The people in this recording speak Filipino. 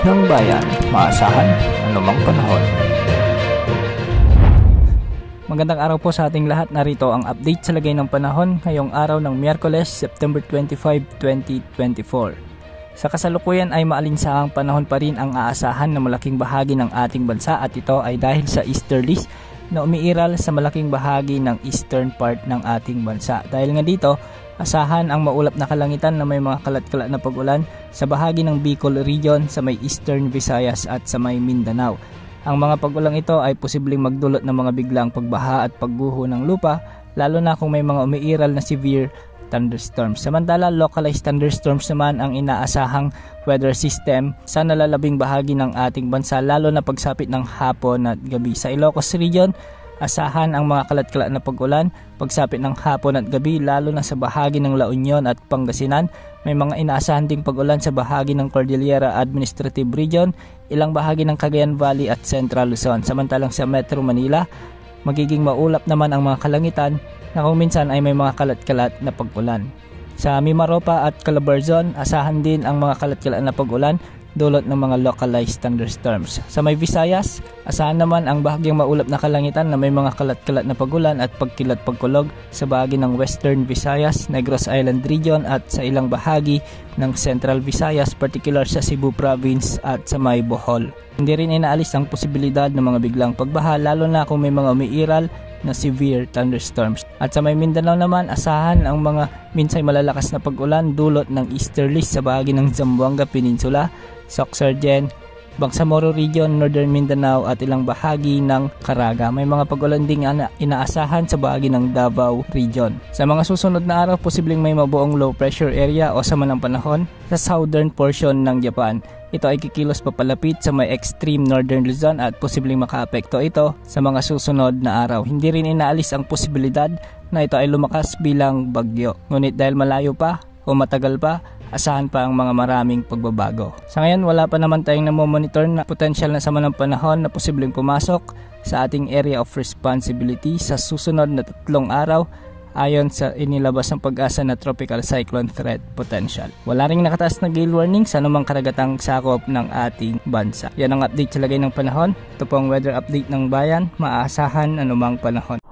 ng bayan, maasahan anumang panahon. Magandang araw po sa ating lahat. Narito ang update sa lagay ng panahon ngayong araw ng Miyerkules, September 25, 2024. Sa kasalukuyan ay maalinsahang panahon pa rin ang aasahan na malaking bahagi ng ating bansa at ito ay dahil sa easterlies na umiiral sa malaking bahagi ng eastern part ng ating bansa. Dahil nga dito, asahan ang maulap na kalangitan na may mga kalat-kalat na pag-ulan sa bahagi ng Bicol region, sa may Eastern Visayas at sa may Mindanao. Ang mga pag-ulang ito ay posibleng magdulot ng mga biglang pagbaha at pagguho ng lupa, lalo na kung may mga umiiral na severe thunderstorms. Samantala, localized thunderstorms naman ang inaasahang weather system sa nalalabing bahagi ng ating bansa, lalo na pagsapit ng hapon at gabi. Sa Ilocos region, asahan ang mga kalat-kalat na pag-ulan pagsapit ng hapon at gabi, lalo na sa bahagi ng La Union at Pangasinan. May mga inaasahan ding pag-ulan sa bahagi ng Cordillera Administrative Region, ilang bahagi ng Cagayan Valley at Central Luzon. Samantalang sa Metro Manila, magiging maulap naman ang mga kalangitan na kung minsan ay may mga kalat-kalat na pag-ulan. Sa Mimaropa at Calabarzon, asahan din ang mga kalat-kalat na pag-ulan dulot ng mga localized thunderstorms. Sa may Visayas, asahan naman ang bahagyang maulap na kalangitan na may mga kalat-kalat na pag-ulan at pagkilat-pagkulog sa bahagi ng Western Visayas, Negros Island Region at sa ilang bahagi ng Central Visayas, particular sa Cebu Province at sa may Bohol. Hindi rin inaalis ang posibilidad ng mga biglang pagbaha, lalo na kung may mga umiiral na severe thunderstorms. At sa may Mindanao naman, asahan ang mga minsay malalakas na pag-ulan dulot ng easterlies sa bahagi ng Zamboanga Peninsula, Soxargen, Bangsamoro Region, Northern Mindanao at ilang bahagi ng Caraga. May mga pag-ulan ding inaasahan sa bahagi ng Davao Region. Sa mga susunod na araw, posibleng may mabuong low pressure area o sama ng panahon sa southern portion ng Japan. Ito ay kikilos papalapit sa may extreme northern Luzon at posibleng makaapekto ito sa mga susunod na araw. Hindi rin inaalis ang posibilidad na ito ay lumakas bilang bagyo. Ngunit dahil malayo pa o matagal pa, asahan pa ang mga maraming pagbabago. Sa ngayon, wala pa naman tayong namomonitor na potensyal na sama ng panahon na posibleng pumasok sa ating area of responsibility sa susunod na 3 araw ayon sa inilabas ng Pag-asa na tropical cyclone threat potential. Wala ring nakataas na gale warning sa anumang karagatang sakop ng ating bansa. Yan ang update sa lagay ng panahon. Ito po ang weather update ng bayan, maaasahan anumang panahon.